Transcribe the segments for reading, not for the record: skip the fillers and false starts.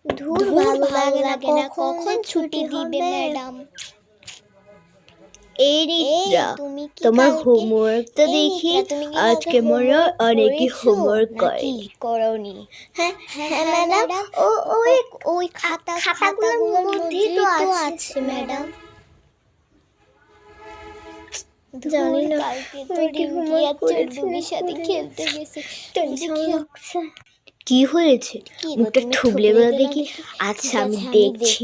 ধুর, ভালো লাগে না, কখন ছুটি দিবে ম্যাডাম? এই রিত্রা, তোমার হোমওয়ার্কটা দেখি। আজকে মনে হয় অনেকই হোমওয়ার্ক করেনি। করনি? হ্যাঁ হ্যাঁ ম্যাডাম, ওই খাতাগুলোর মধ্যেই তো আছে ম্যাডাম। জানি না, কালকে তো আমি কি রিঙ্কি আর চন্ডুবির সাথে খেলতে গেছে। কি হয়েছে? মুখটা থুবলে গেল দেখি। আচ্ছা আমি দেখছি,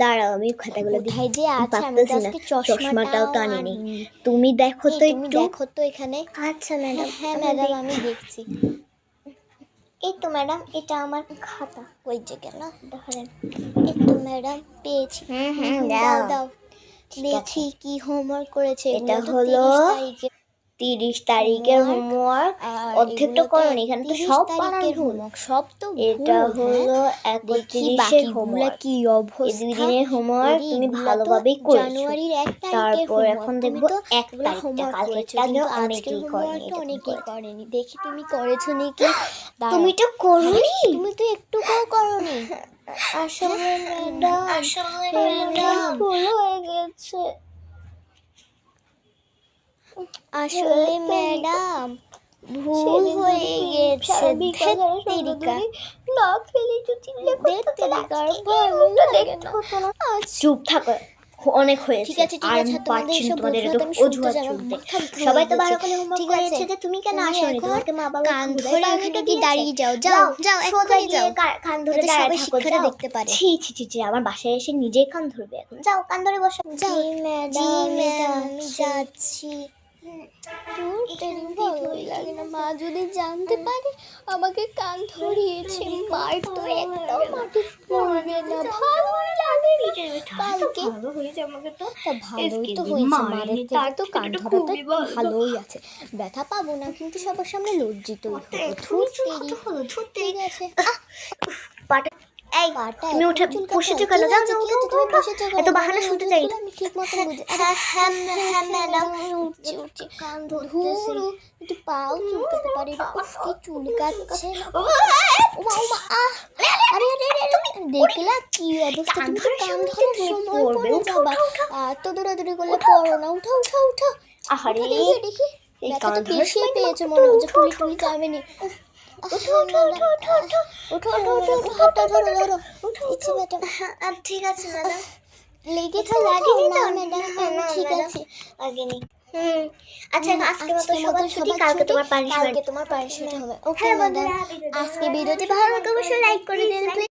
দাঁড়াও আমি খাতাগুলো কোথায় যে আছে, আমি তো পারতেছি না, আজকে চশমাটাও তো আনিনি। তুমি দেখো তো তুমি একটু। দেখো তো এখানে। আচ্ছা ম্যাডাম। হ্যাঁ ম্যাডাম, আমি দেখছি। এই তো ম্যাডাম, এটা আমার খাতা। কই যে গেল? ধরেন। এই তো ম্যাডাম, পেয়েছি। দাও দাও, দেখি কি হোমওয়ার্ক করেছে। এটা এগুলো তো হলো 30 তারিখে 30 তারিখের হোমওয়ার্ক। অর্ধেকটা করনি, এখানে তো সব বানান ভুল। সব তো এটা হলো 31-এর হোমওয়ার্ক। কি এই অবস্থা! 2 দিনের হোমওয়ার্ক তুমি ভালোভাবেই করেছো। জানুয়ারির 1 তারিখের তারপর এখন দেখবো 1 তারিখটা, হোমওয়ার্ক কালকে করেছো, আগেও কিন্তু আজকের অনেকেই করেনি। হোমওয়ার্কটা অনেকেই করেনি। দেখি তুমি করেছো নাকি। তুমি তো করনি। তুমি তো একটুকুও করনি। আসলে ম্যাডাম ভুল হয়ে গেছে। আসলে ম্যাডাম ভুল হয়ে গেছে। না খেলে তো চিল্লে করতে না। চুপ থাকো, অনেক হয়েছে। ঠিক আছে, আর তোমাদের পাচ্ছি না এসব তোমাদের অজুহাত এত আমি অজুহাত শুনতে শুনতে। চাই না। সবাই তো ভালো করে হোমওয়ার্ক ঠিক করেছে, আছে, যে তুমি কেন তুমি আসোনি? এখন তোমাকে মা বাবা কান ক্ষুধায় ধরে পানি ওখানে দিয়েছে। দাঁড়িয়ে যাও, যাও যাও, সোজা এক্ষুনি গিয়ে যাও, কান ধরে যাতে দাঁড়ায় সবাই থাকো। শিক্ষাটা যাও। দেখতে পারে। ছি, আমার বাসায় এসে নিজেই কান ধরবে এখন। যাও, কান ধরে বসো। যাও। জি জি ম্যাডাম, আমি যাচ্ছি। ভালোই লাগে না, মা যদি জানতে পারে আমাকে কান ধরিয়েছে, মার তো একটাও মাটি পড়বে না। ভালো লাগে না। কালকে ভালো হয়েছে, আমাকে তো তা ভালোই তো হয়েছে, মারের থেকে তো কান ধরাটা ভালোই আছে। ব্যথা পাবো না, কিন্তু সবার সামনে লজ্জিতই হবো। ঠিক আছে। এই তুমি উঠে বসেছো কেন? যাও যাও, তুমি বসেছো কেন? এত বাহানা শুনতে চাই না। আমি ঠিক মতো বুঝি। হ্যাঁ ম্যাডাম, উঠছি। ধুরু, একটু পাও চুলকাতে পারি না। উফ, কি চুলকাচ্ছে না। উমা আহ! আরে দেখলা কি অবস্থা? তুমি তো কান ধরার সময় পড়ে যাবা। আর তো দৌড়াদৌড়ি করলে পড়ো না। উঠো। আহারে, দেখি ব্যথা তো বেশি পেয়েছো মনে হচ্ছে। পুলি যাবেনি। হাতটা ধরো। ইচ্ছে ম্যাডাম। ঠিক আছে ম্যাডাম। লেগেছে লাগেনি তো? ম্যাডাম? ঠিক আছে। লাগেনি। আচ্ছা, আজকে মতো সবার ছুটি, কালকে তোমার পানিশমেন্ট হবে। ওকে হ্যাঁ ম্যাডাম, বন্ধুরা, আজকে ভিডিওটি ভালো লাগলে অবশ্যই লাইক করে দিন প্লিজ।